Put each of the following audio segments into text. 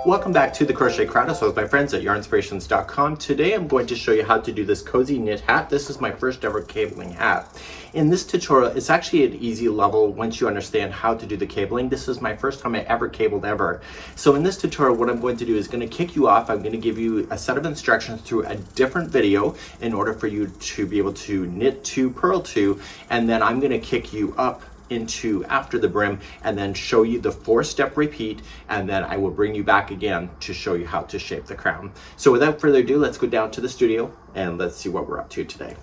Welcome back to the Crochet Crowd, as well as my friends at yarnspirations.com. Today I'm going to show you how to do this cozy knit hat. This is my first ever cabling hat. In this tutorial, it's actually an easy level once you understand how to do the cabling. This is my first time I ever cabled ever. So in this tutorial, what I'm going to do is going to kick you off. I'm going to give you a set of instructions through a different video in order for you to be able to knit to, purl to, and then I'm going to kick you up into after the brim and then show you the 4-step repeat, and then I will bring you back again to show you how to shape the crown. So without further ado, let's go down to the studio and let's see what we're up to today.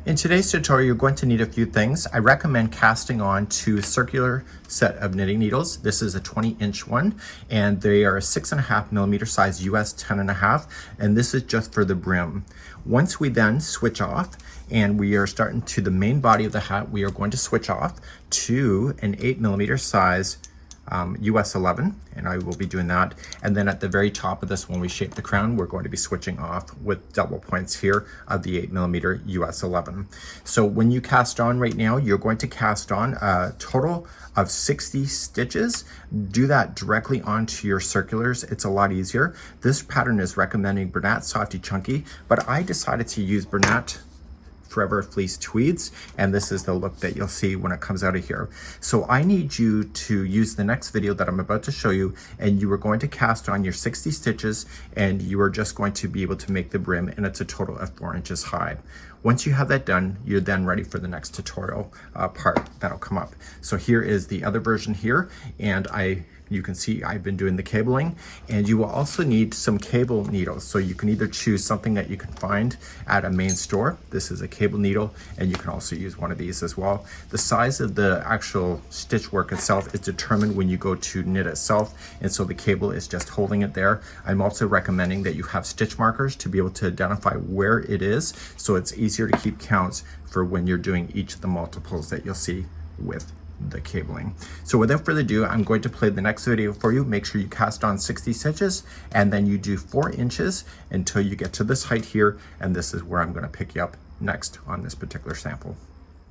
In today's tutorial, you're going to need a few things. I recommend casting on 2 circular set of knitting needles. This is a 20-inch one, and they are a 6.5mm size US 10.5, and this is just for the brim. Once we then switch off and we are starting to the main body of the hat, we are going to switch off to an 8mm size US 11, and I will be doing that. And then at the very top of this, when we shape the crown, we're going to be switching off with double points here of the 8mm US 11. So when you cast on right now, you're going to cast on a total of 60 stitches. Do that directly onto your circulars. It's a lot easier. This pattern is recommending Bernat Softee Chunky, but I decided to use Bernat Forever Fleece Tweeds, and this is the look that you'll see when it comes out of here. So I need you to use the next video that I'm about to show you, and you are going to cast on your 60 stitches, and you are just going to be able to make the brim, and it's a total of 4 inches high. Once you have that done, you're then ready for the next tutorial part that'll come up. So here is the other version here, and you can see I've been doing the cabling, and you will also need some cable needles. So you can either choose something that you can find at a main store. This is a cable needle, and you can also use one of these as well. The size of the actual stitch work itself is determined when you go to knit itself, and so the cable is just holding it there. I'm also recommending that you have stitch markers to be able to identify where it is, so it's easier to keep counts for when you're doing each of the multiples that you'll see with the cabling. So without further ado, I'm going to play the next video for you. Make sure you cast on 60 stitches, and then you do 4 inches until you get to this height here, and this is where I'm going to pick you up next on this particular sample.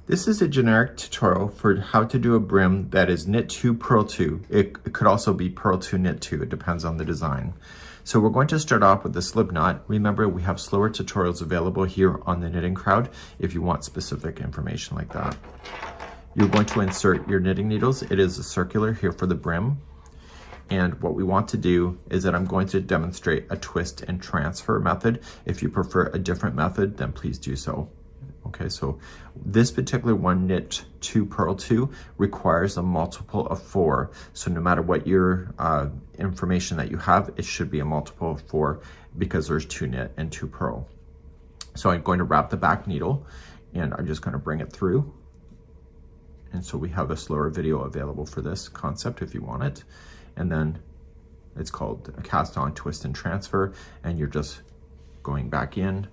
This is a generic tutorial for how to do a brim that is knit to, purl to. It could also be purl to, knit to. It depends on the design. So we're going to start off with the slip knot. Remember, we have slower tutorials available here on the Knitting Crowd if you want specific information like that. You're going to insert your knitting needles. It is a circular here for the brim. And what we want to do is that I'm going to demonstrate a twist and transfer method. If you prefer a different method, then please do so. Okay, so this particular one, knit to, purl to, requires a multiple of 4. So no matter what your information that you have, it should be a multiple of 4 because there's 2 knit and 2 purl. So I'm going to wrap the back needle, and I'm just going to bring it through. And so we have a slower video available for this concept if you want it. And then it's called a cast on, twist and transfer, and you're just going back in,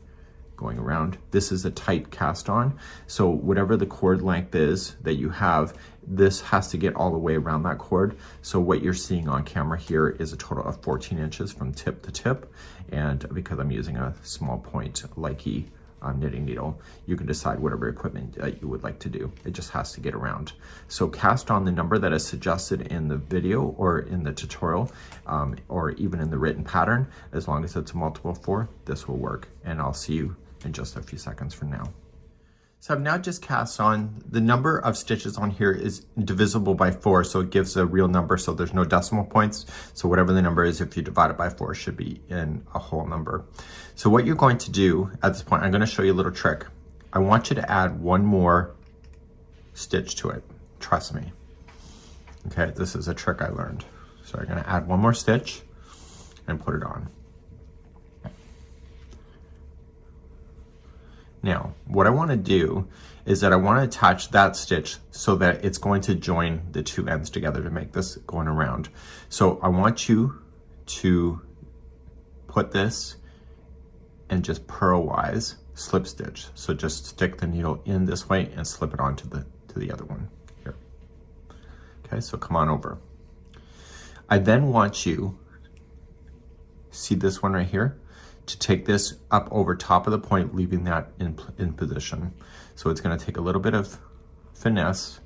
going around. This is a tight cast on. So whatever the cord length is that you have, this has to get all the way around that cord. So what you're seeing on camera here is a total of 14 inches from tip to tip. And because I'm using a small point Likey knitting needle, you can decide whatever equipment you would like to do. It just has to get around. So cast on the number that is suggested in the video or in the tutorial, or even in the written pattern. As long as it's a multiple of 4, this will work. And I'll see you in just a few seconds from now. So I've now just cast on. The number of stitches on here is divisible by 4, so it gives a real number, so there's no decimal points. So whatever the number is, if you divide it by 4, it should be in a whole number. So what you're going to do at this point, I'm going to show you a little trick. I want you to add 1 more stitch to it. Trust me. Okay, this is a trick I learned. So I'm going to add 1 more stitch and put it on. Now, what I want to do is that I want to attach that stitch so that it's going to join the 2 ends together to make this going around. So I want you to put this and just purl-wise slip stitch. So just stick the needle in this way and slip it onto the other one here. Okay, so come on over. I then want you, see this one right here? To take this up over top of the point, leaving that in position. So it's going to take a little bit of finesse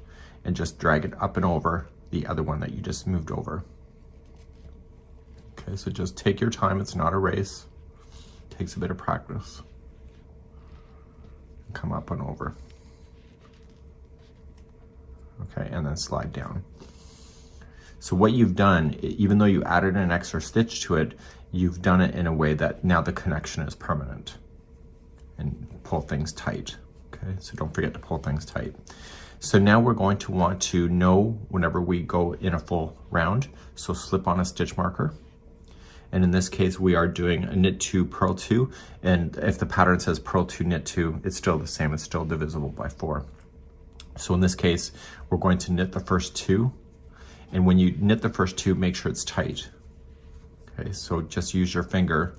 and just drag it up and over the other one that you just moved over. Okay, so just take your time. It's not a race. It takes a bit of practice. Come up and over. Okay, and then slide down. So what you've done, even though you added an extra stitch to it, you've done it in a way that now the connection is permanent. And pull things tight. Okay, so don't forget to pull things tight. So now we're going to want to know whenever we go in a full round. So slip on a stitch marker. And in this case, we are doing a knit 2, purl 2. And if the pattern says purl 2, knit 2, it's still the same. It's still divisible by 4. So in this case, we're going to knit the first 2. And when you knit the first 2, make sure it's tight. Okay, so just use your finger.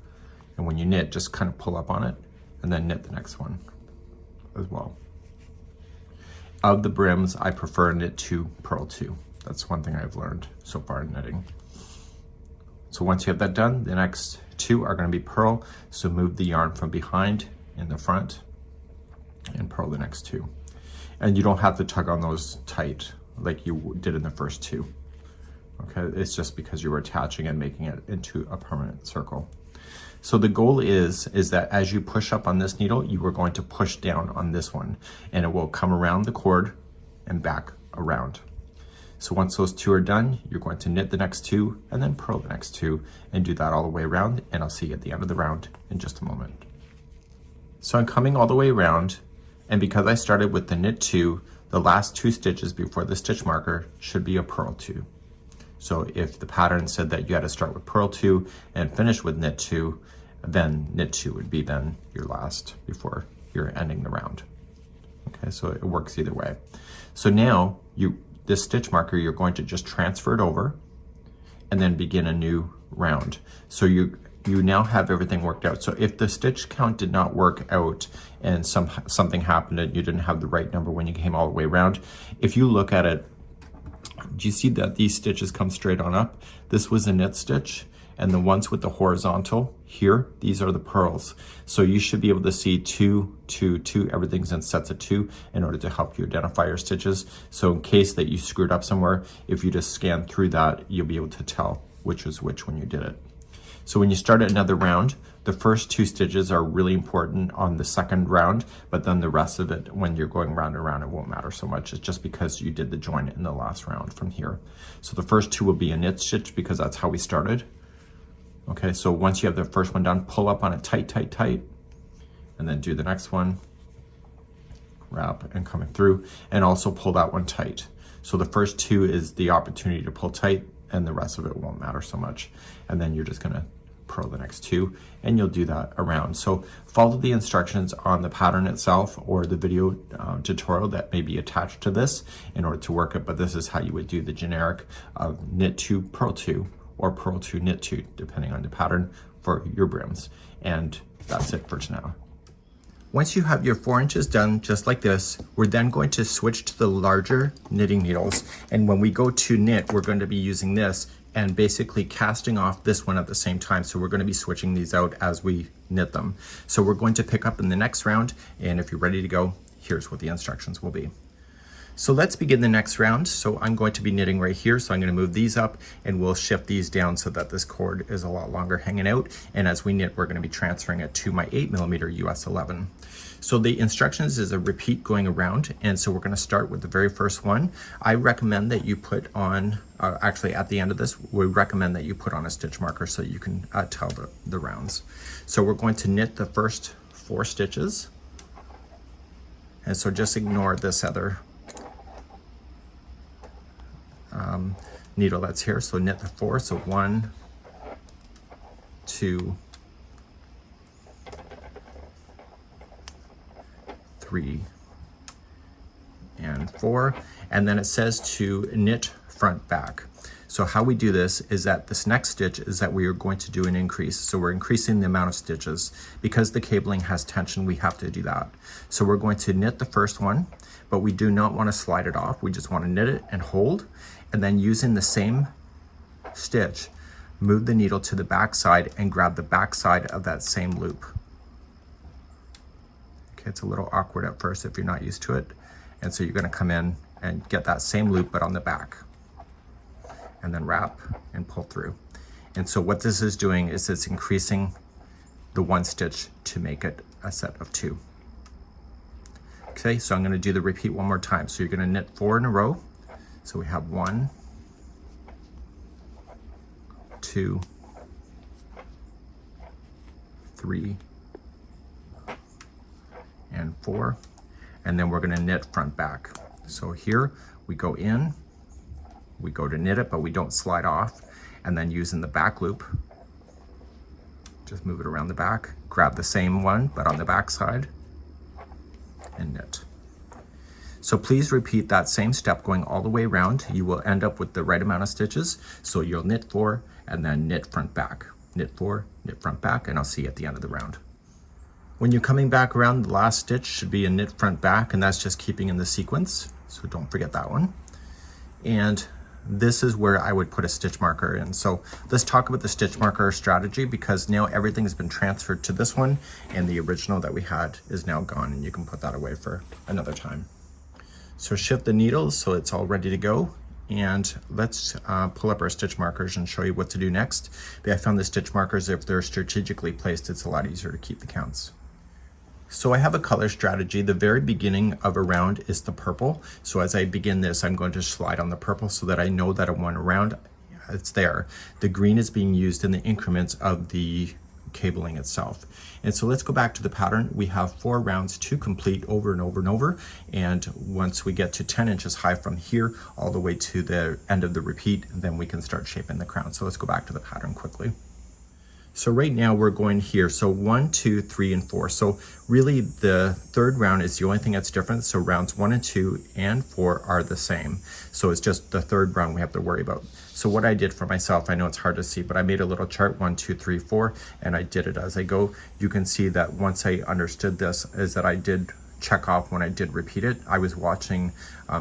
And when you knit, just kind of pull up on it and then knit the next one as well. Of the brims, I prefer knit 2, purl 2. That's one thing I've learned so far in knitting. So once you have that done, the next 2 are going to be purl. So move the yarn from behind in the front and purl the next 2. And you don't have to tug on those tight like you did in the first 2. Okay, it's just because you were attaching and making it into a permanent circle. So the goal is that as you push up on this needle, you are going to push down on this one, and it will come around the cord and back around. So once those 2 are done, you're going to knit the next 2 and then purl the next 2 and do that all the way around, and I'll see you at the end of the round in just a moment. So I'm coming all the way around, and because I started with the knit 2, the last 2 stitches before the stitch marker should be a purl 2. So if the pattern said that you had to start with purl 2 and finish with knit 2, then knit 2 would be then your last before you're ending the round. Okay, so it works either way. So now this stitch marker, you're going to just transfer it over and then begin a new round. So you now have everything worked out. So if the stitch count did not work out and something happened and you didn't have the right number when you came all the way around, if you look at it, do you see that these stitches come straight on up? This was a knit stitch, and the ones with the horizontal here, these are the purls. So you should be able to see 2, 2, 2, everything's in sets of 2 in order to help you identify your stitches. So in case that you screwed up somewhere, if you just scan through that, you'll be able to tell which was which when you did it. So when you start another round, the first 2 stitches are really important on the second round, but then the rest of it, when you're going round and round, it won't matter so much. It's just because you did the join in the last round from here. So the first 2 will be a knit stitch because that's how we started. Okay, so once you have the first one done, pull up on it tight, tight, tight, and then do the next one, wrap and coming through, and also pull that one tight. So the first 2 is the opportunity to pull tight, and the rest of it won't matter so much. And then you're just gonna purl the next 2, and you'll do that around. So follow the instructions on the pattern itself or the video tutorial that may be attached to this in order to work it, but this is how you would do the generic of knit 2, purl 2, or purl 2, knit 2, depending on the pattern for your brims. And that's it for now. Once you have your 4 inches done, just like this, we're then going to switch to the larger knitting needles. And when we go to knit, we're going to be using this and basically casting off this one at the same time. So we're going to be switching these out as we knit them. So we're going to pick up in the next round. And if you're ready to go, here's what the instructions will be. So let's begin the next round. So I'm going to be knitting right here. So I'm going to move these up and we'll shift these down so that this cord is a lot longer hanging out. And as we knit, we're going to be transferring it to my 8mm US 11. So the instructions is a repeat going around. And so we're going to start with the very first one. I recommend that you put on, actually at the end of this, we recommend that you put on a stitch marker so you can tell the rounds. So we're going to knit the first 4 stitches. And so just ignore this other needle that's here. So knit the 4, so 1, 2, 3, and 4. And then it says to knit front back. So how we do this is that this next stitch is that we are going to do an increase. So we're increasing the amount of stitches. Because the cabling has tension, we have to do that. So we're going to knit the first one, but we do not want to slide it off. We just want to knit it and hold. And then using the same stitch, move the needle to the back side and grab the back side of that same loop. Okay, it's a little awkward at first if you're not used to it. And so you're going to come in and get that same loop, but on the back. And then wrap and pull through. And so what this is doing is it's increasing the 1 stitch to make it a set of 2. Okay, so I'm going to do the repeat one more time. So you're going to knit 4 in a row. So we have 1, 2, 3, and 4, and then we're going to knit front back. So here we go in, we go to knit it, but we don't slide off, and then using the back loop, just move it around the back, grab the same one but on the back side and knit. So please repeat that same step going all the way around. You will end up with the right amount of stitches. So you'll knit 4 and then knit front back, knit 4, knit front back, and I'll see you at the end of the round. When you're coming back around, the last stitch should be a knit front back, and that's just keeping in the sequence. So don't forget that one. And this is where I would put a stitch marker in. So let's talk about the stitch marker strategy, because now everything's been transferred to this one, and the original that we had is now gone, and you can put that away for another time. So shift the needles so it's all ready to go. And let's pull up our stitch markers and show you what to do next. But I found the stitch markers, if they're strategically placed, it's a lot easier to keep the counts. So I have a color strategy. The very beginning of a round is the purple. So as I begin this, I'm going to slide on the purple so that I know that I want a round. It's there. The green is being used in the increments of the cabling itself. And so let's go back to the pattern. We have 4 rounds to complete over and over and over. And once we get to 10 inches high from here all the way to the end of the repeat, then we can start shaping the crown. So let's go back to the pattern quickly. So right now we're going here. So 1, 2, 3, and 4. So really the third round is the only thing that's different. So rounds 1 and 2 and 4 are the same. So it's just the third round we have to worry about. So what I did for myself, I know it's hard to see, but I made a little chart, 1, 2, 3, 4, and I did it as I go. You can see that once I understood this is that I did check off when I did repeat it. I was watching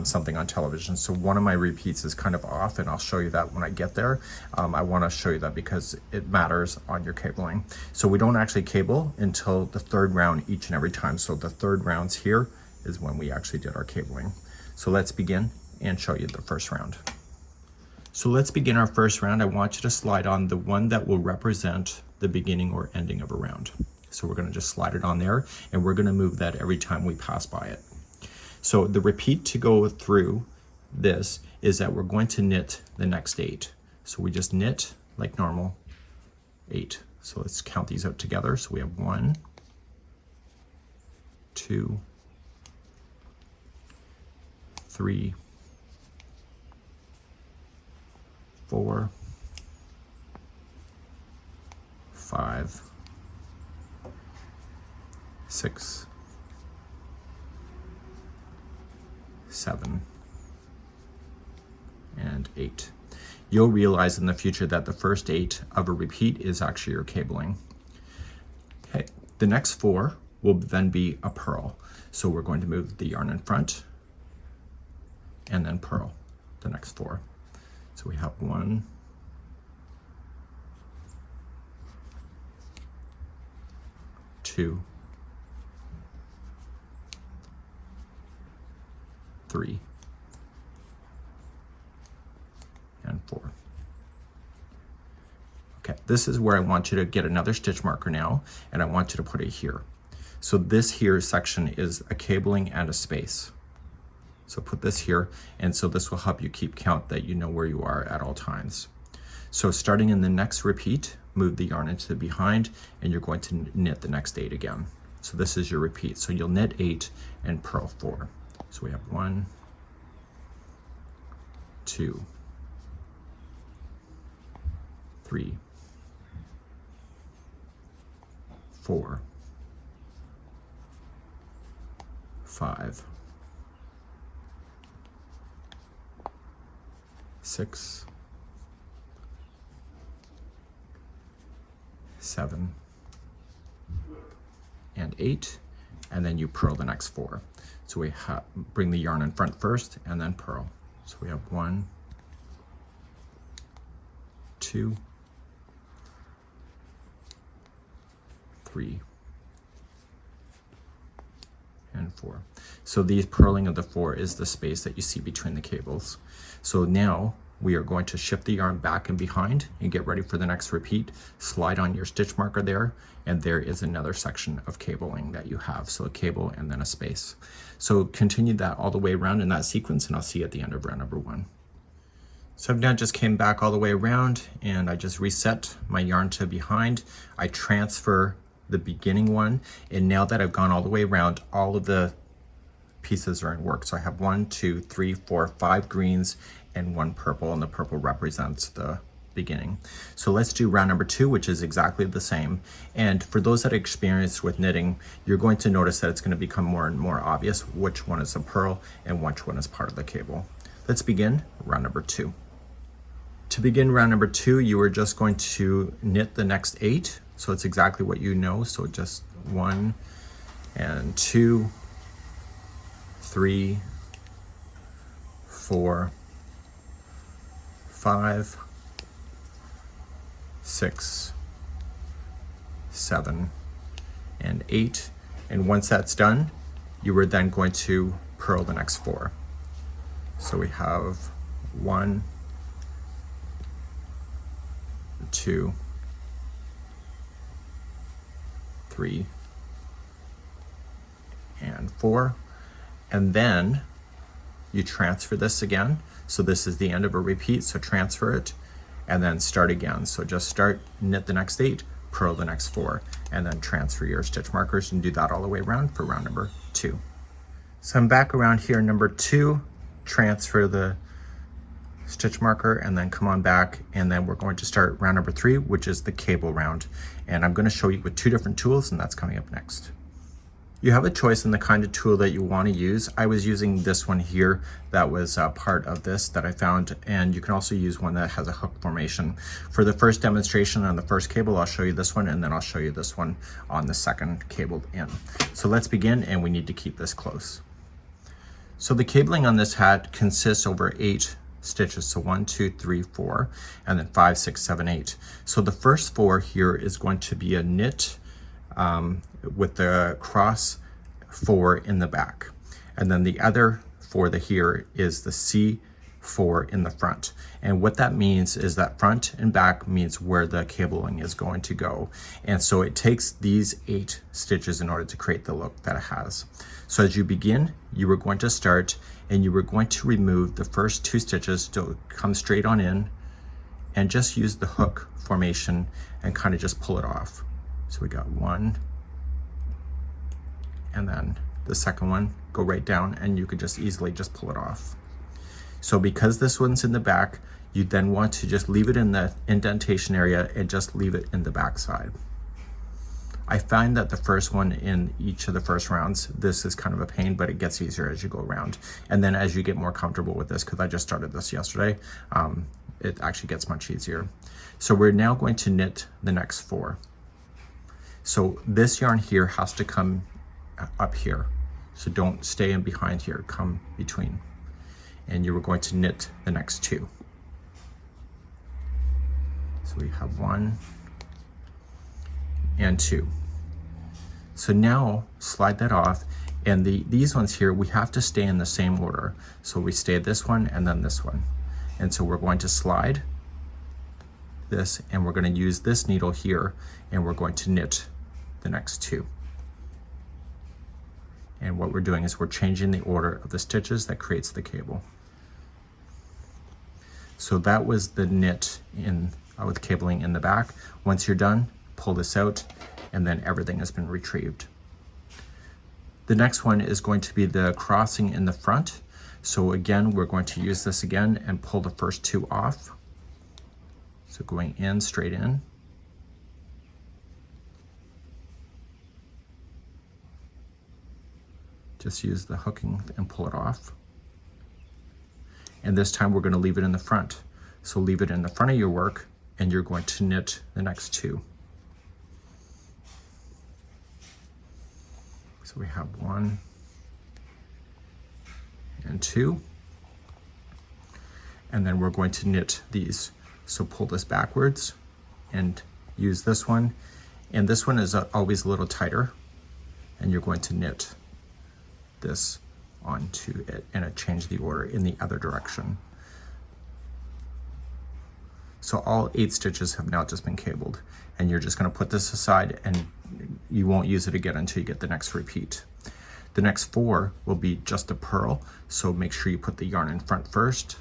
something on television. So one of my repeats is kind of off, and I'll show you that when I get there. I want to show you that because it matters on your cabling. So we don't actually cable until the third round each and every time. So the third rounds here is when we actually did our cabling. So let's begin and show you the first round. So let's begin our first round. I want you to slide on the one that will represent the beginning or ending of a round. So we're going to just slide it on there, and we're going to move that every time we pass by it. So the repeat to go through this is that we're going to knit the next 8. So we just knit like normal 8. So let's count these out together. So we have 1, 2, 3, 4, 5, 6, 7, and 8. You'll realize in the future that the first 8 of a repeat is actually your cabling. Okay, the next 4 will then be a purl. So we're going to move the yarn in front and then purl the next 4. So we have 1, 2, 3, and 4. Okay, this is where I want you to get another stitch marker now, and I want you to put it here. So this here section is a cabling and a space. So put this here, and so this will help you keep count that you know where you are at all times. So starting in the next repeat, move the yarn into the behind, and you're going to knit the next 8 again. So this is your repeat. So you'll knit 8 and purl 4. So we have 1, 2, 3, 4, 5, 6, 7, and 8, and then you purl the next 4. So we bring the yarn in front first and then purl. So we have 1, 2, 3, and 4. So the purling of the 4 is the space that you see between the cables. So now we are going to shift the yarn back and behind and get ready for the next repeat. Slide on your stitch marker there, and there is another section of cabling that you have. So a cable and then a space. So continue that all the way around in that sequence, and I'll see you at the end of round number 1. So I've now just came back all the way around, and I just reset my yarn to behind. I transfer the beginning one, and now that I've gone all the way around, all of the pieces are in work. So I have 1, 2, 3, 4, 5 greens and 1 purple, and the purple represents the beginning. So let's do round number 2, which is exactly the same. And for those that are experienced with knitting, you're going to notice that it's going to become more and more obvious which one is a purl and which one is part of the cable. Let's begin round number 2. To begin round number 2, you are just going to knit the next 8. So it's exactly what you know. So just 1 and 2, 3, 4, 5, 6, 7, and 8. And once that's done, you are then going to purl the next 4. So we have 1, 2, 3, and 4. And then you transfer this again. So this is the end of a repeat, so transfer it and then start again. So just start, knit the next 8, purl the next 4, and then transfer your stitch markers and do that all the way around for round number 2. So I'm back around here, number 2, transfer the stitch marker and then come on back, and then we're going to start round number 3, which is the cable round. And I'm going to show you with 2 different tools, and that's coming up next. You have a choice in the kind of tool that you want to use. I was using this one here that was part of this that I found, and you can also use one that has a hook formation. For the first demonstration on the first cable, I'll show you this one, and then I'll show you this one on the second cable in. So let's begin, and we need to keep this close. So the cabling on this hat consists over 8 stitches. So 1, 2, 3, 4, and then 5, 6, 7, 8. So the first 4 here is going to be a knit with the cross 4 in the back, and then the other 4 here is the C4 in the front. And what that means is that front and back means where the cabling is going to go, and so it takes these 8 stitches in order to create the look that it has. So as you begin, you are going to start and you are going to remove the first 2 stitches to come straight on in and just use the hook formation and kind of just pull it off. So we got 1, and then the second one, go right down, and you could just easily just pull it off. So because this one's in the back, you then want to just leave it in the indentation area and just leave it in the back side. I find that the first one in each of the first rounds, this is kind of a pain, but it gets easier as you go around. And then as you get more comfortable with this, because I just started this yesterday, it actually gets much easier. So we're now going to knit the next 4. So this yarn here has to come up here. So don't stay in behind here, come between. And you are going to knit the next 2. So we have 1 and 2. So now slide that off, and these ones here, we have to stay in the same order. So we stay this one and then this one. And so we're going to slide this, and we're going to use this needle here, and we're going to knit the next 2. And what we're doing is we're changing the order of the stitches that creates the cable. So that was the knit in with cabling in the back. Once you're done, pull this out, and then everything has been retrieved. The next one is going to be the crossing in the front. So again, we're going to use this again and pull the first 2 off. So going in, straight in. Just use the hooking and pull it off. And this time we're going to leave it in the front. So leave it in the front of your work, and you're going to knit the next 2. So we have 1 and 2. And then we're going to knit these. So pull this backwards and use this one. And this one is always a little tighter, and you're going to knit this onto it and change the order in the other direction. So all 8 stitches have now just been cabled, and you're just going to put this aside, and you won't use it again until you get the next repeat. The next 4 will be just a purl, so make sure you put the yarn in front first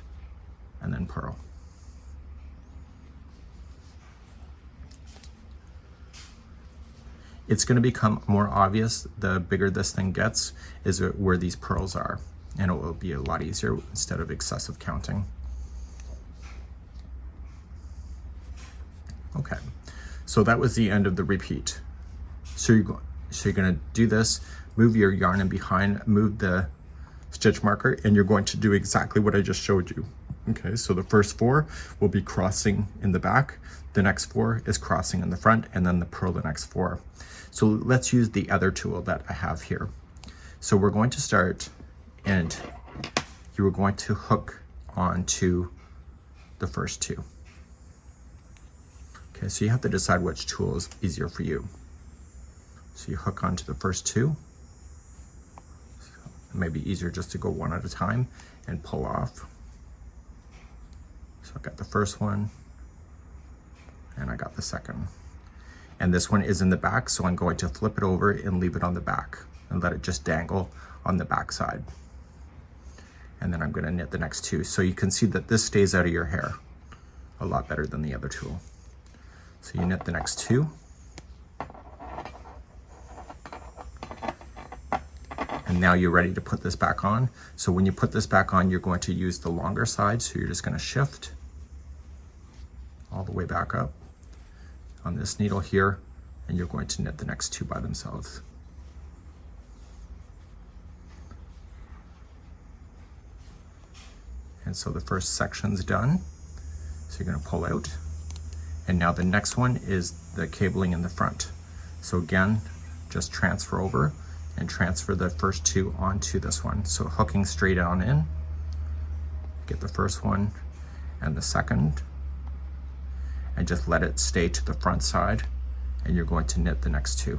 and then purl. It's going to become more obvious the bigger this thing gets is where these purls are, and it will be a lot easier instead of excessive counting. Okay, so that was the end of the repeat. So you're going to do this, move your yarn in behind, move the stitch marker, and you're going to do exactly what I just showed you. Okay, so the first 4 will be crossing in the back, the next 4 is crossing in the front, and then the purl the next 4. So let's use the other tool that I have here. So we're going to start, and you are going to hook onto the first 2. Okay, so you have to decide which tool is easier for you. So you hook onto the first 2. It may be easier just to go one at a time and pull off. So I got the first one, and I got the second. And this one is in the back, so I'm going to flip it over and leave it on the back and let it just dangle on the back side. And then I'm going to knit the next 2. So you can see that this stays out of your hair a lot better than the other tool. So you knit the next 2. And now you're ready to put this back on. So when you put this back on, you're going to use the longer side. So you're just going to shift all the way back up on this needle here, and you're going to knit the next 2 by themselves. And so the first section's done. So you're going to pull out. And now the next one is the cabling in the front. So again, just transfer over and transfer the first 2 onto this one. So hooking straight on in, get the first one and the second, and just let it stay to the front side, and you're going to knit the next 2.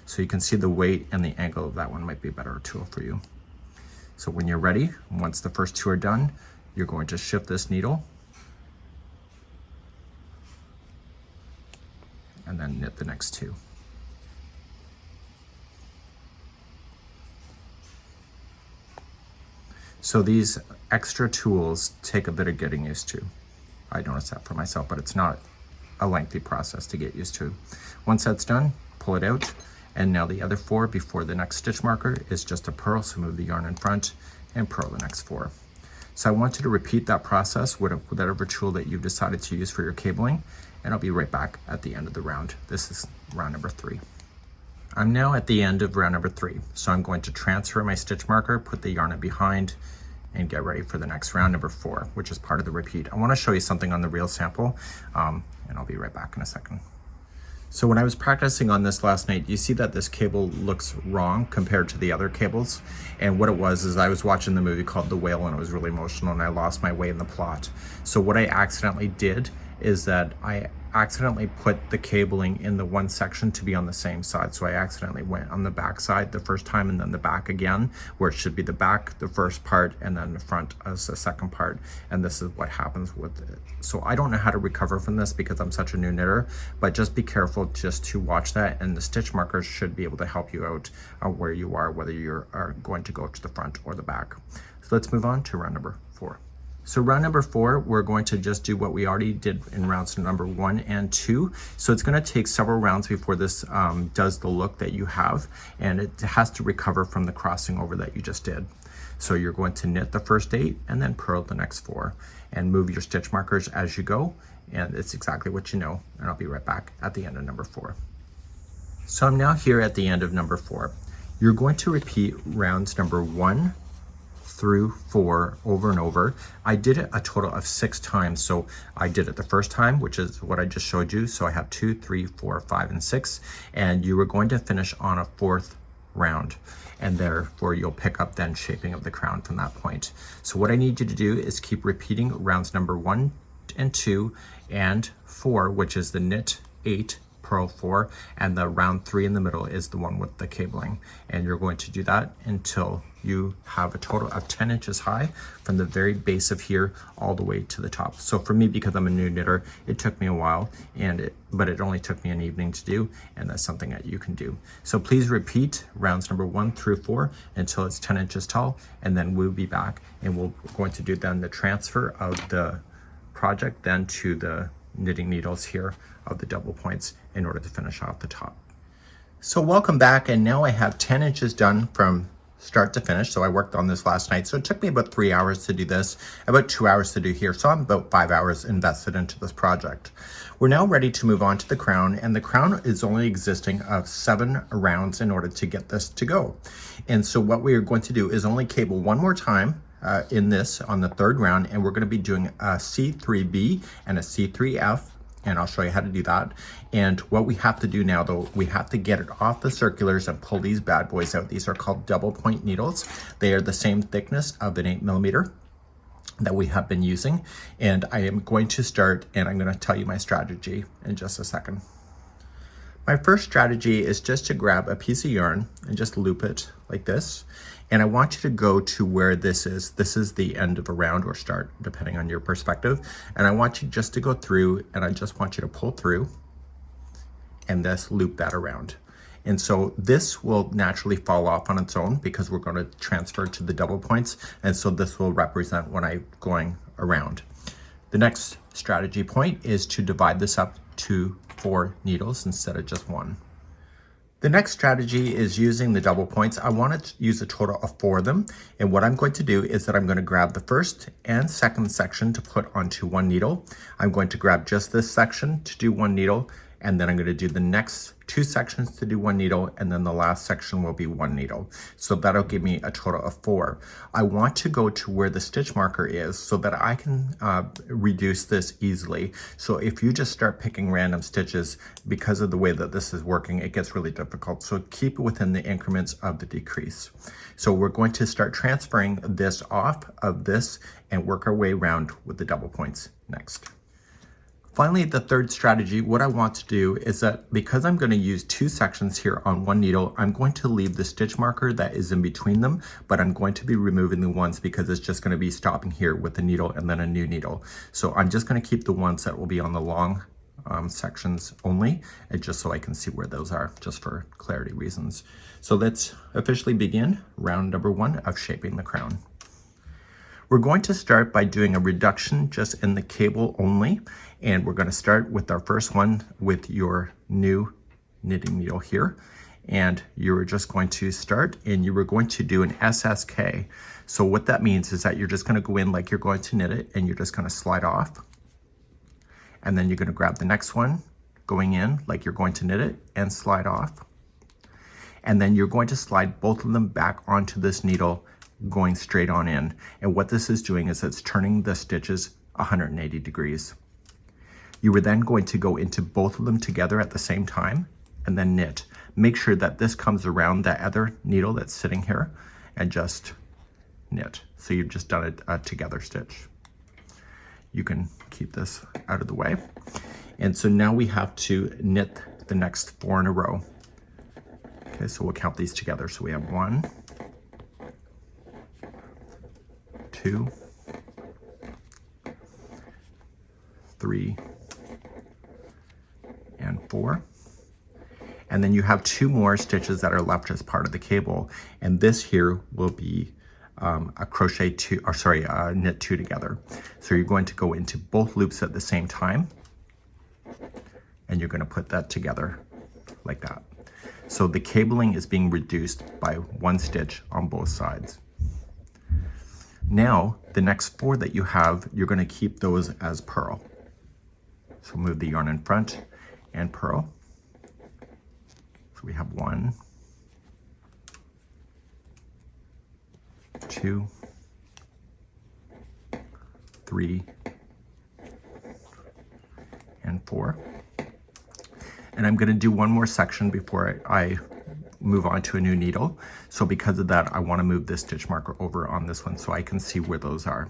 So you can see the weight and the angle of that one might be a better tool for you. So when you're ready, once the first 2 are done, you're going to shift this needle and then knit the next 2. So these extra tools take a bit of getting used to. I noticed that for myself, but it's not a lengthy process to get used to. Once that's done, pull it out. And now the other 4 before the next stitch marker is just a purl, so move the yarn in front and purl the next 4. So I want you to repeat that process with whatever tool that you've decided to use for your cabling, and I'll be right back at the end of the round. This is round number 3. I'm now at the end of round number 3, so I'm going to transfer my stitch marker, put the yarn in behind, and get ready for the next round number 4, which is part of the repeat. I want to show you something on the real sample, and I'll be right back in a second. So when I was practicing on this last night, you see that this cable looks wrong compared to the other cables. And what it was is I was watching the movie called The Whale, and it was really emotional, and I lost my way in the plot. So what I accidentally did is that I accidentally put the cabling in the one section to be on the same side. So I accidentally went on the back side the first time and then the back again, where it should be the back, the first part, and then the front as the second part. And this is what happens with it. So I don't know how to recover from this because I'm such a new knitter, but just be careful just to watch that, and the stitch markers should be able to help you out where you are, whether you are going to go to the front or the back. So let's move on to round number 4. So round number 4, we're going to just do what we already did in rounds number 1 and 2. So it's going to take several rounds before this does the look that you have, and it has to recover from the crossing over that you just did. So you're going to knit the first 8 and then purl the next 4 and move your stitch markers as you go, and it's exactly what you know, and I'll be right back at the end of number 4. So I'm now here at the end of number 4. You're going to repeat rounds number 1 through 4 over and over. I did it a total of 6 times. So I did it the first time, which is what I just showed you. So I have 2, 3, 4, 5, and 6. And you are going to finish on a 4th round. And therefore you'll pick up then shaping of the crown from that point. So what I need you to do is keep repeating rounds number 1 and 2 and 4, which is the knit 8, purl 4, and the round 3 in the middle is the one with the cabling. And you're going to do that until you have a total of 10 inches high from the very base of here all the way to the top. So for me, because I'm a new knitter, it took me a while, but it only took me an evening to do, and that's something that you can do. So please repeat rounds number 1 through 4 until it's 10 inches tall, and then we'll be back and we're going to do then the transfer of the project then to the knitting needles here of the double points in order to finish off the top. So welcome back, and now I have 10 inches done from start to finish. So I worked on this last night. So it took me about 3 hours to do this, about 2 hours to do here. So I'm about 5 hours invested into this project. We're now ready to move on to the crown, and the crown is only existing of 7 rounds in order to get this to go. And so what we are going to do is only cable one more time in this on the 3rd round, and we're going to be doing a C3B and a C3F, and I'll show you how to do that. And what we have to do now, though, we have to get it off the circulars and pull these bad boys out. These are called double point needles. They are the same thickness of an 8mm that we have been using. And I am going to start, and I'm going to tell you my strategy in just a second. My first strategy is just to grab a piece of yarn and just loop it like this. And I want you to go to where this is. This is the end of a round or start, depending on your perspective. And I want you just to go through, and I just want you to pull through and just loop that around. And so this will naturally fall off on its own because we're going to transfer to the double points. And so this will represent when I'm going around. The next strategy point is to divide this up to 4 needles instead of just 1. The next strategy is using the double points. I want to use a total of 4 of them. And what I'm going to do is that I'm going to grab the first and second section to put onto 1 needle. I'm going to grab just this section to do 1 needle. And then I'm going to do the next 2 sections to do 1 needle, and then the last section will be 1 needle. So that'll give me a total of 4. I want to go to where the stitch marker is so that I can reduce this easily. So if you just start picking random stitches, because of the way that this is working, it gets really difficult. So keep it within the increments of the decrease. So we're going to start transferring this off of this and work our way around with the double points next. Finally, the third strategy, what I want to do is that because I'm going to use 2 sections here on 1 needle, I'm going to leave the stitch marker that is in between them, but I'm going to be removing the ones because it's just going to be stopping here with the needle and then a new needle. So I'm just going to keep the ones that will be on the long sections only, and just so I can see where those are, just for clarity reasons. So let's officially begin round number 1 of shaping the crown. We're going to start by doing a reduction just in the cable only, and we're going to start with our first one with your new knitting needle here, and you're just going to start and you were going to do an SSK. So what that means is that you're just going to go in like you're going to knit it, and you're just going to slide off, and then you're going to grab the next one going in like you're going to knit it and slide off, and then you're going to slide both of them back onto this needle going straight on in. And what this is doing is it's turning the stitches 180 degrees. You were then going to go into both of them together at the same time and then knit. Make sure that this comes around that other needle that's sitting here and just knit. So you've just done a together stitch. You can keep this out of the way. And so now we have to knit the next 4 in a row. Okay, so we'll count these together. So we have 1, 2, 3, and 4. And then you have 2 more stitches that are left as part of the cable. And this here will be a crochet 2, or sorry, knit 2 together. So you're going to go into both loops at the same time, and you're going to put that together like that. So the cabling is being reduced by 1 stitch on both sides. Now, the next 4 that you have, you're going to keep those as purl. So move the yarn in front and purl. So we have 1, 2, 3, and 4. And I'm going to do one more section before I move on to a new needle. So because of that, I want to move this stitch marker over on this one so I can see where those are.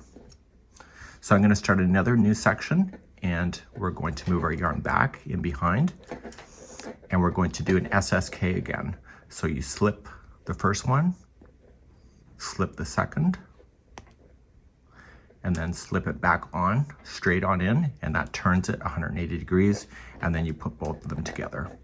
So I'm going to start another new section, and we're going to move our yarn back in behind. And we're going to do an SSK again. So you slip the first one, slip the second, and then slip it back on, straight on in, and that turns it 180 degrees, and then you put both of them together.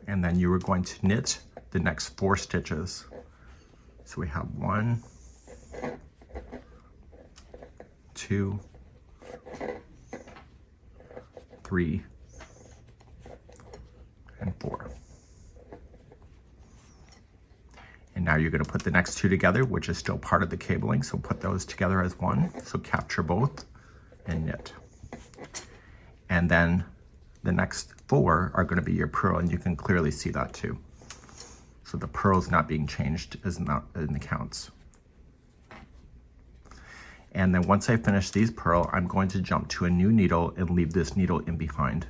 And then you are going to knit the next 4 stitches. So we have 1, 2, 3, and 4. And now you're going to put the next 2 together, which is still part of the cabling. So put those together as one. So capture both and knit. And then the next 4 are going to be your purl, and you can clearly see that too. So the purl's not being changed is not in the counts. And then once I finish these purl, I'm going to jump to a new needle and leave this needle in behind.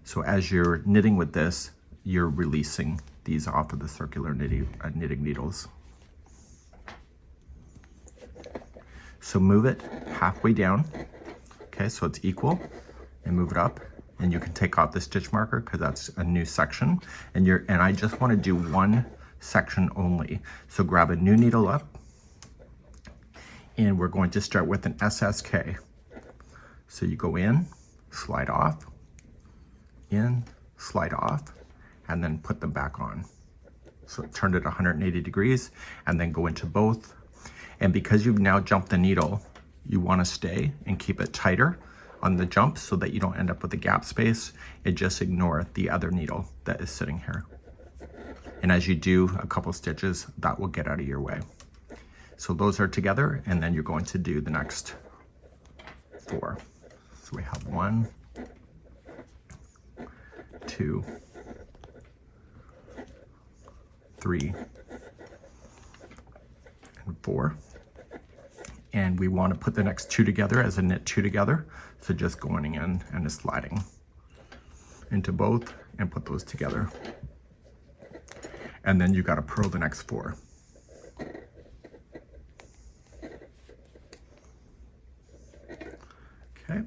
So as you're knitting with this, you're releasing these off of the circular knitting needles. So move it halfway down. Okay, so it's equal, and move it up, and you can take off the stitch marker because that's a new section. And I just want to do one section only. So grab a new needle up, and we're going to start with an SSK. So you go in, slide off, in, slide off, and then put them back on. So turn it 180 degrees, and then go into both. And because you've now jumped the needle, you want to stay and keep it tighter on the jump so that you don't end up with a gap space, and just ignore the other needle that is sitting here. And as you do a couple stitches, that will get out of your way. So those are together, and then you're going to do the next 4. So we have 1, 2, 3, and 4. And we want to put the next 2 together as a knit 2 together. So just going in and sliding into both and put those together. And then you got to purl the next 4. Okay.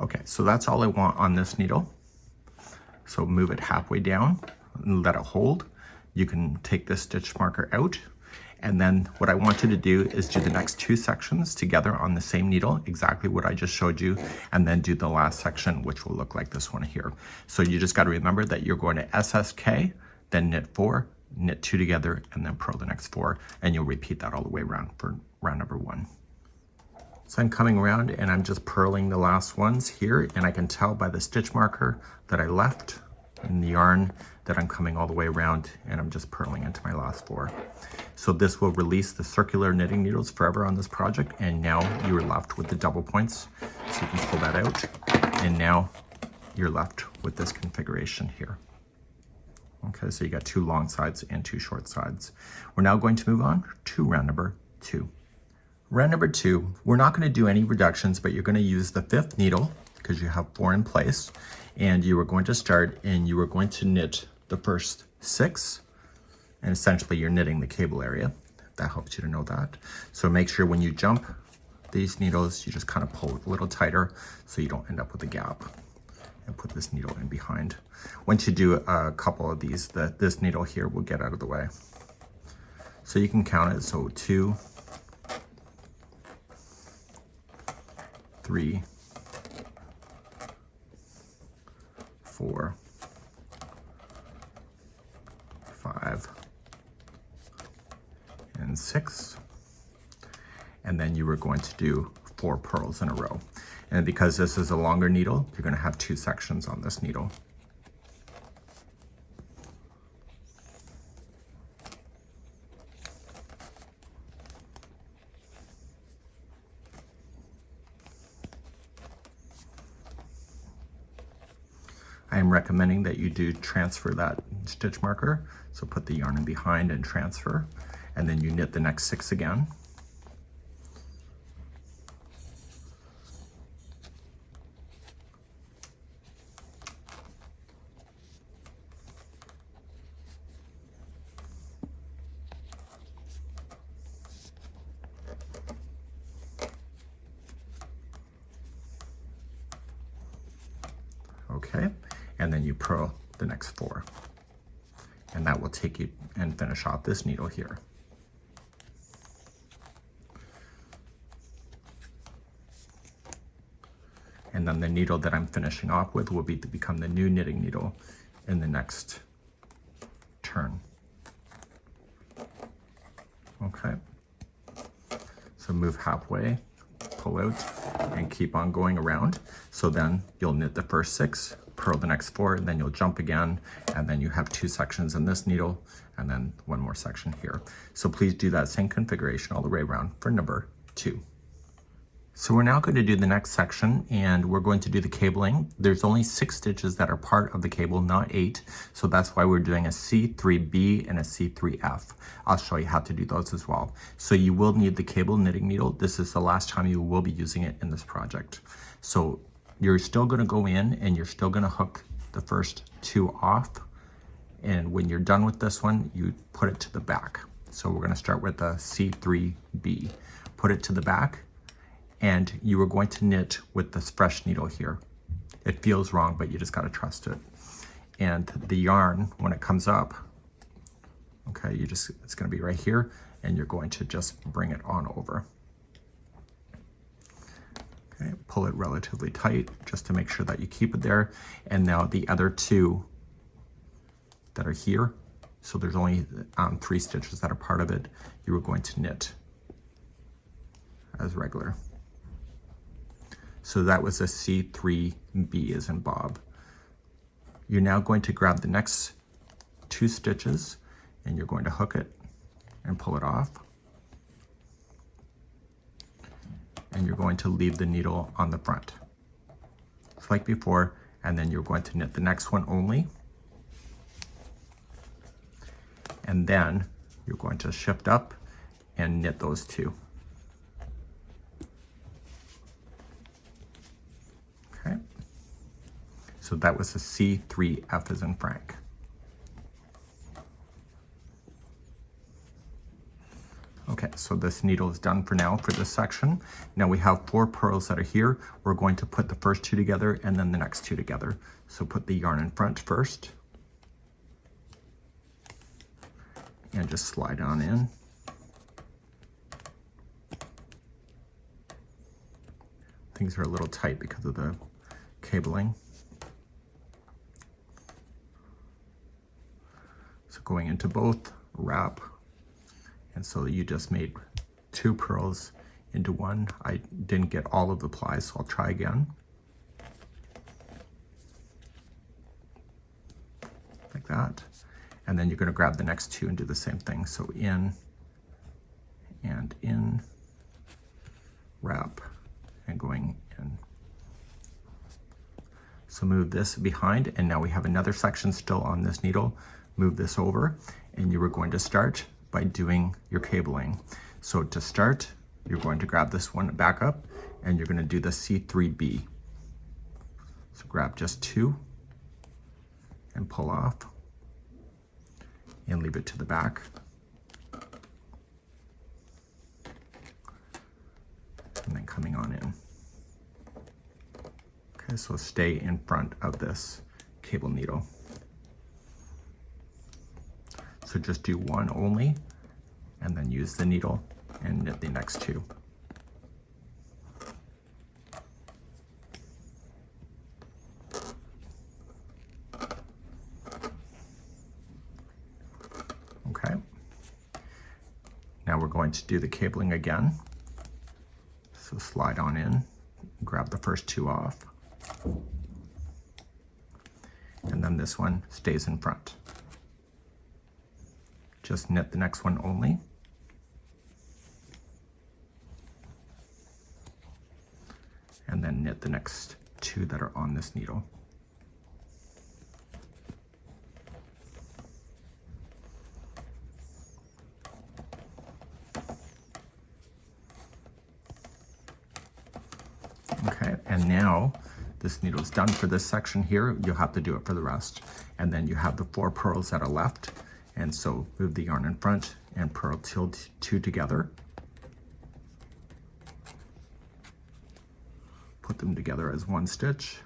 Okay, so that's all I want on this needle. So move it halfway down and let it hold. You can take this stitch marker out. And then what I want you to do is do the next 2 sections together on the same needle, exactly what I just showed you, and then do the last section, which will look like this one here. So you just got to remember that you're going to SSK, then knit 4, knit 2 together, and then purl the next 4, and you'll repeat that all the way around for round number 1. So I'm coming around and I'm just purling the last ones here, and I can tell by the stitch marker that I left in the yarn that I'm coming all the way around, and I'm just purling into my last 4. So this will release the circular knitting needles forever on this project, and now you're left with the double points. So you can pull that out, and now you're left with this configuration here. Okay, so you got 2 long sides and 2 short sides. We're now going to move on to round number 2. Round number 2, we're not going to do any reductions, but you're going to use the 5th needle because you have 4 in place, and you are going to start and you are going to knit the first 6, and essentially you're knitting the cable area. That helps you to know that. So make sure when you jump these needles, you just kind of pull a little tighter so you don't end up with a gap, and put this needle in behind. Once you do a couple of these, this needle here will get out of the way. So you can count it, so 2, 3, 4, 5, and 6. And then you were going to do 4 purls in a row. And because this is a longer needle, you're going to have 2 sections on this needle. I am recommending that you do transfer that stitch marker. So put the yarn in behind and transfer, and then you knit the next 6 again. Okay, and then you purl the next 4. And that will take you and finish off this needle here. And then the needle that I'm finishing off with will be to become the new knitting needle in the next turn. Okay, so move halfway, pull out, and keep on going around. So then you'll knit the first 6, purl the next 4, and then you'll jump again, and then you have 2 sections in this needle, and then 1 more section here. So please do that same configuration all the way around for number 2. So we're now going to do the next section, and we're going to do the cabling. There's only 6 stitches that are part of the cable, not 8. So that's why we're doing a C3B and a C3F. I'll show you how to do those as well. So you will need the cable knitting needle. This is the last time you will be using it in this project. So you're still going to go in and you're still going to hook the first 2 off. And when you're done with this one, you put it to the back. So we're going to start with the C3B. Put it to the back. And you are going to knit with this fresh needle here. It feels wrong, but you just got to trust it. And the yarn, when it comes up, okay, it's going to be right here, and you're going to just bring it on over. Okay, pull it relatively tight just to make sure that you keep it there. And now the other 2 that are here, so there's only 3 stitches that are part of it, you are going to knit as regular. So that was a C3B as in Bob. You're now going to grab the next 2 stitches and you're going to hook it and pull it off. And you're going to leave the needle on the front, just like before, and then you're going to knit the next one only. And then you're going to shift up and knit those 2. Okay, so that was a C3F as in Frank. Okay, so this needle is done for now for this section. Now we have 4 purls that are here. We're going to put the first 2 together and then the next 2 together. So put the yarn in front first. And just slide on in. Things are a little tight because of the cabling. So going into both, wrap. And so you just made 2 purls into 1. I didn't get all of the plies, so I'll try again. Like that. And then you're going to grab the next 2 and do the same thing. So in and in, wrap, and going in. So move this behind, and now we have another section still on this needle. Move this over, and you are going to start by doing your cabling. So to start, you're going to grab this one back up, and you're going to do the C3B. So grab just 2 and pull off and leave it to the back. And then coming on in. Okay, so stay in front of this cable needle. So just do 1 only, and then use the needle and knit the next 2. Okay. Now we're going to do the cabling again. So slide on in, grab the first 2 off, and then this one stays in front. Just knit the next one only. And then knit the next 2 that are on this needle. Okay, and now this needle is done for this section here. You'll have to do it for the rest. And then you have the 4 purls that are left. And so move the yarn in front and purl 2 together. Put them together as 1 stitch.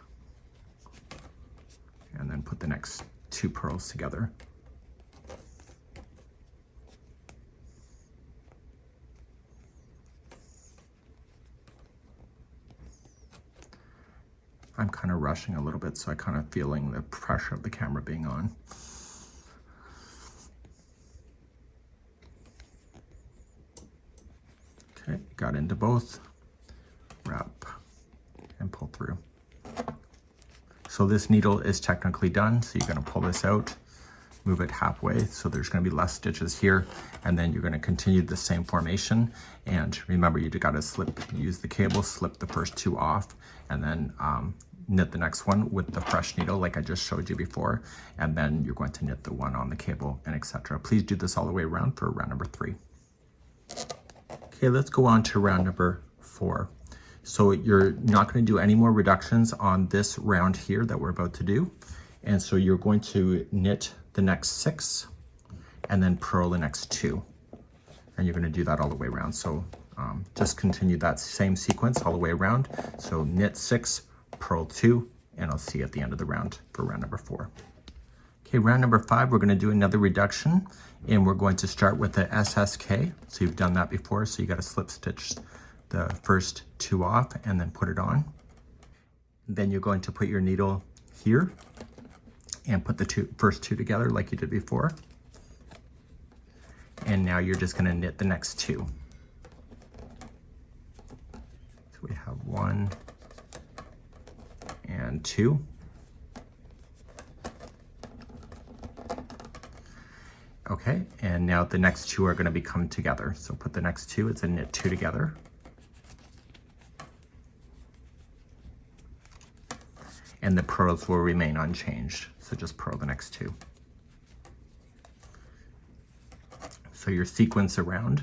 and then put the next 2 pearls together. I'm kind of rushing a little bit, so I kind of feeling the pressure of the camera being on. Okay, got into both, wrap, and pull through. So this needle is technically done, so you're going to pull this out, move it halfway, so there's going to be less stitches here, and then you're going to continue the same formation. And remember, you got to use the cable, slip the first 2 off, and then knit the next one with the fresh needle like I just showed you before, and then you're going to knit the one on the cable, and etc. Please do this all the way around for round number 3. Okay, let's go on to round number 4. So you're not going to do any more reductions on this round here that we're about to do, and so you're going to knit the next 6 and then purl the next 2, and you're going to do that all the way around. So just continue that same sequence all the way around. So knit 6, purl 2, and I'll see you at the end of the round for round number 4. Okay, round number 5, we're going to do another reduction, and we're going to start with the SSK. So you've done that before, so you got to slip stitch the first 2 off and then put it on. Then you're going to put your needle here and put the first two together like you did before. And now you're just going to knit the next 2. So we have 1 and 2. Okay, and now the next 2 are going to become together. So put the next 2, it's a knit 2 together. And the purls will remain unchanged. So just purl the next 2. So your sequence around,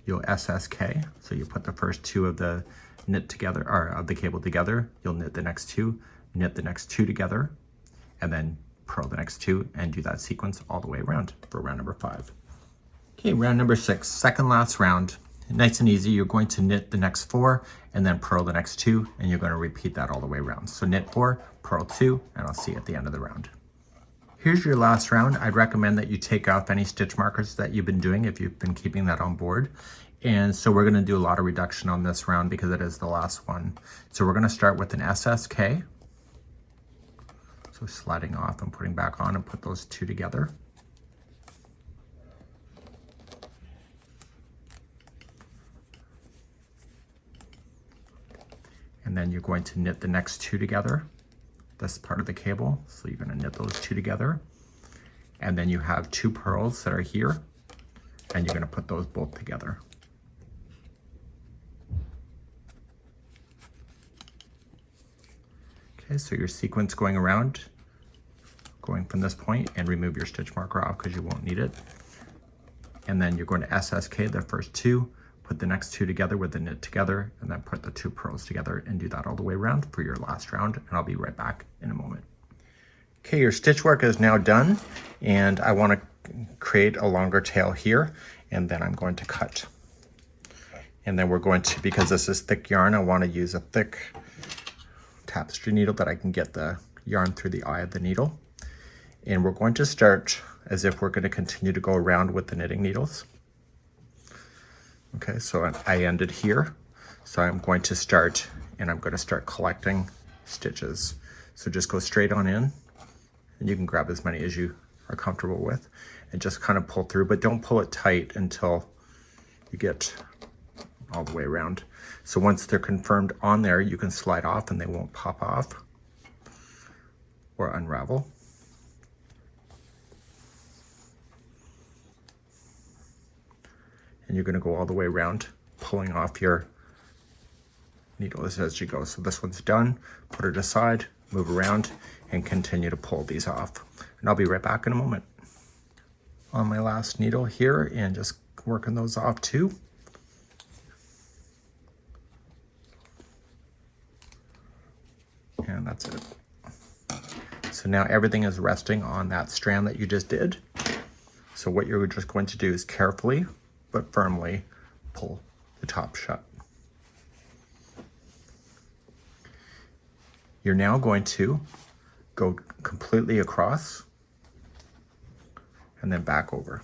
you'll SSK. So you put the first 2 of the knit together, or of the cable together, you'll knit the next 2, knit the next 2 together, and then purl the next 2, and do that sequence all the way around for round number 5. Okay, round number 6, second last round. Nice and easy. You're going to knit the next 4 and then purl the next 2, and you're going to repeat that all the way around. So knit 4, purl 2, and I'll see you at the end of the round. Here's your last round. I'd recommend that you take off any stitch markers that you've been doing if you've been keeping that on board. And so we're going to do a lot of reduction on this round because it is the last one. So we're going to start with an SSK. So sliding off and putting back on, and put those 2 together. And then you're going to knit the next 2 together, this part of the cable. So you're going to knit those 2 together. And then you have 2 purls that are here, and you're going to put those both together. Okay, so your sequence going around, going from this point, and remove your stitch marker off because you won't need it. And then you're going to SSK the first 2, put the next 2 together with the knit together, and then put the 2 purls together, and do that all the way around for your last round, and I'll be right back in a moment. Okay, your stitch work is now done, and I want to create a longer tail here, and then I'm going to cut. And then we're going to, because this is thick yarn, I want to use a thick tapestry needle that I can get the yarn through the eye of the needle. And we're going to start as if we're going to continue to go around with the knitting needles. Okay, so I ended here. So I'm going to start, and I'm going to start collecting stitches. So just go straight on in, and you can grab as many as you are comfortable with, and just kind of pull through, but don't pull it tight until you get all the way around. So once they're confirmed on there, you can slide off and they won't pop off or unravel. And you're going to go all the way around, pulling off your needles as you go. So this one's done, put it aside, move around, and continue to pull these off. And I'll be right back in a moment. On my last needle here, and just working those off too. And that's it. So now everything is resting on that strand that you just did. So what you're just going to do is carefully but firmly pull the top shut. You're now going to go completely across and then back over.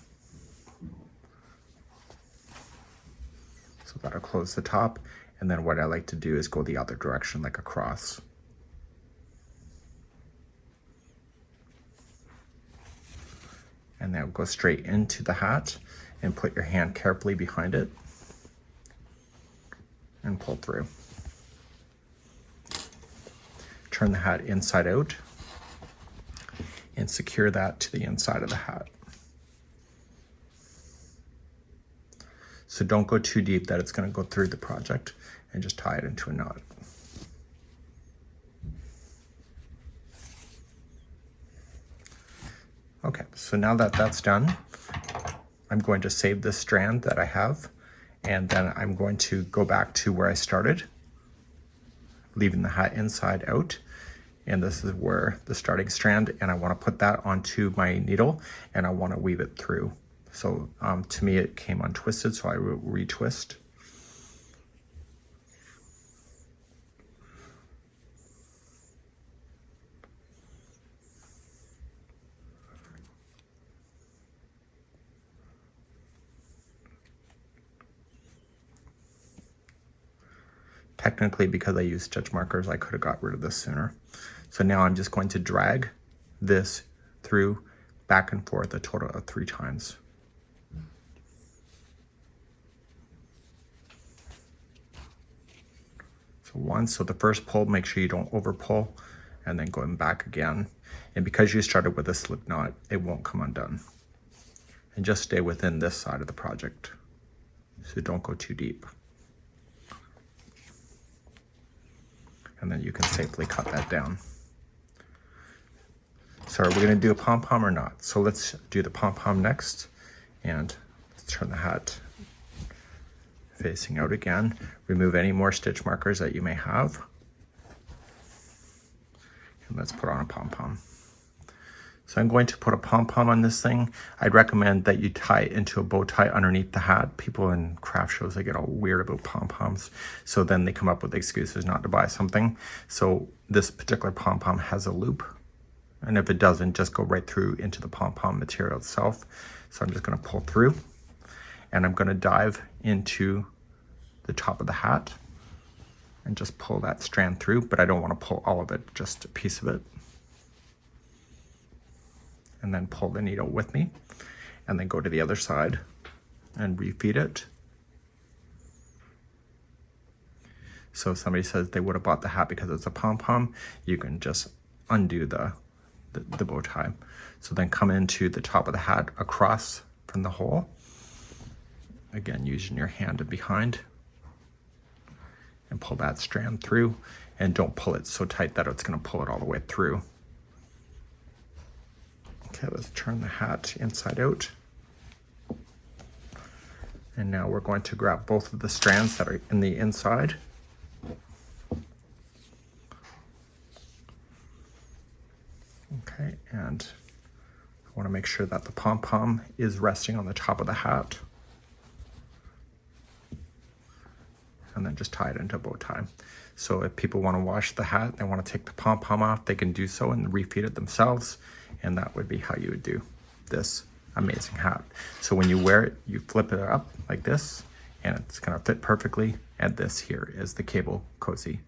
So that'll close the top. And then what I like to do is go the other direction, like across. And then go straight into the hat and put your hand carefully behind it and pull through. Turn the hat inside out and secure that to the inside of the hat. So don't go too deep that it's going to go through the project, and just tie it into a knot. Okay, so now that that's done, I'm going to save this strand that I have, and then I'm going to go back to where I started, leaving the hat inside out. And this is where the starting strand, and I want to put that onto my needle, and I want to weave it through. So to me it came untwisted, so I will retwist. Technically, because I used stitch markers, I could have got rid of this sooner. So now I'm just going to drag this through back and forth a total of 3 times. So once, so the first pull, make sure you don't over pull, and then going back again. And because you started with a slip knot, it won't come undone. And just stay within this side of the project. So don't go too deep. And then you can safely cut that down. So are we gonna do a pom-pom or not? So let's do the pom-pom next. And let's turn the hat facing out again. Remove any more stitch markers that you may have. And let's put on a pom-pom. So I'm going to put a pom-pom on this thing. I'd recommend that you tie it into a bow tie underneath the hat. People in craft shows, they get all weird about pom-poms. So then they come up with excuses not to buy something. So this particular pom-pom has a loop. And if it doesn't, just go right through into the pom-pom material itself. So I'm just gonna pull through, and I'm gonna dive into the top of the hat and just pull that strand through, but I don't wanna pull all of it, just a piece of it. And then pull the needle with me, and then go to the other side and refeed it. So if somebody says they would have bought the hat because it's a pom-pom, you can just undo the bow tie. So then come into the top of the hat across from the hole. Again, using your hand and behind, and pull that strand through, and don't pull it so tight that it's gonna pull it all the way through. Okay, let's turn the hat inside out. And now we're going to grab both of the strands that are in the inside. Okay, and I want to make sure that the pom-pom is resting on the top of the hat. And then just tie it into a bow tie. So if people want to wash the hat, they want to take the pom-pom off, they can do so and refeed it themselves. And that would be how you would do this amazing hat. So when you wear it, you flip it up like this, and it's gonna fit perfectly. And this here is the cable cozy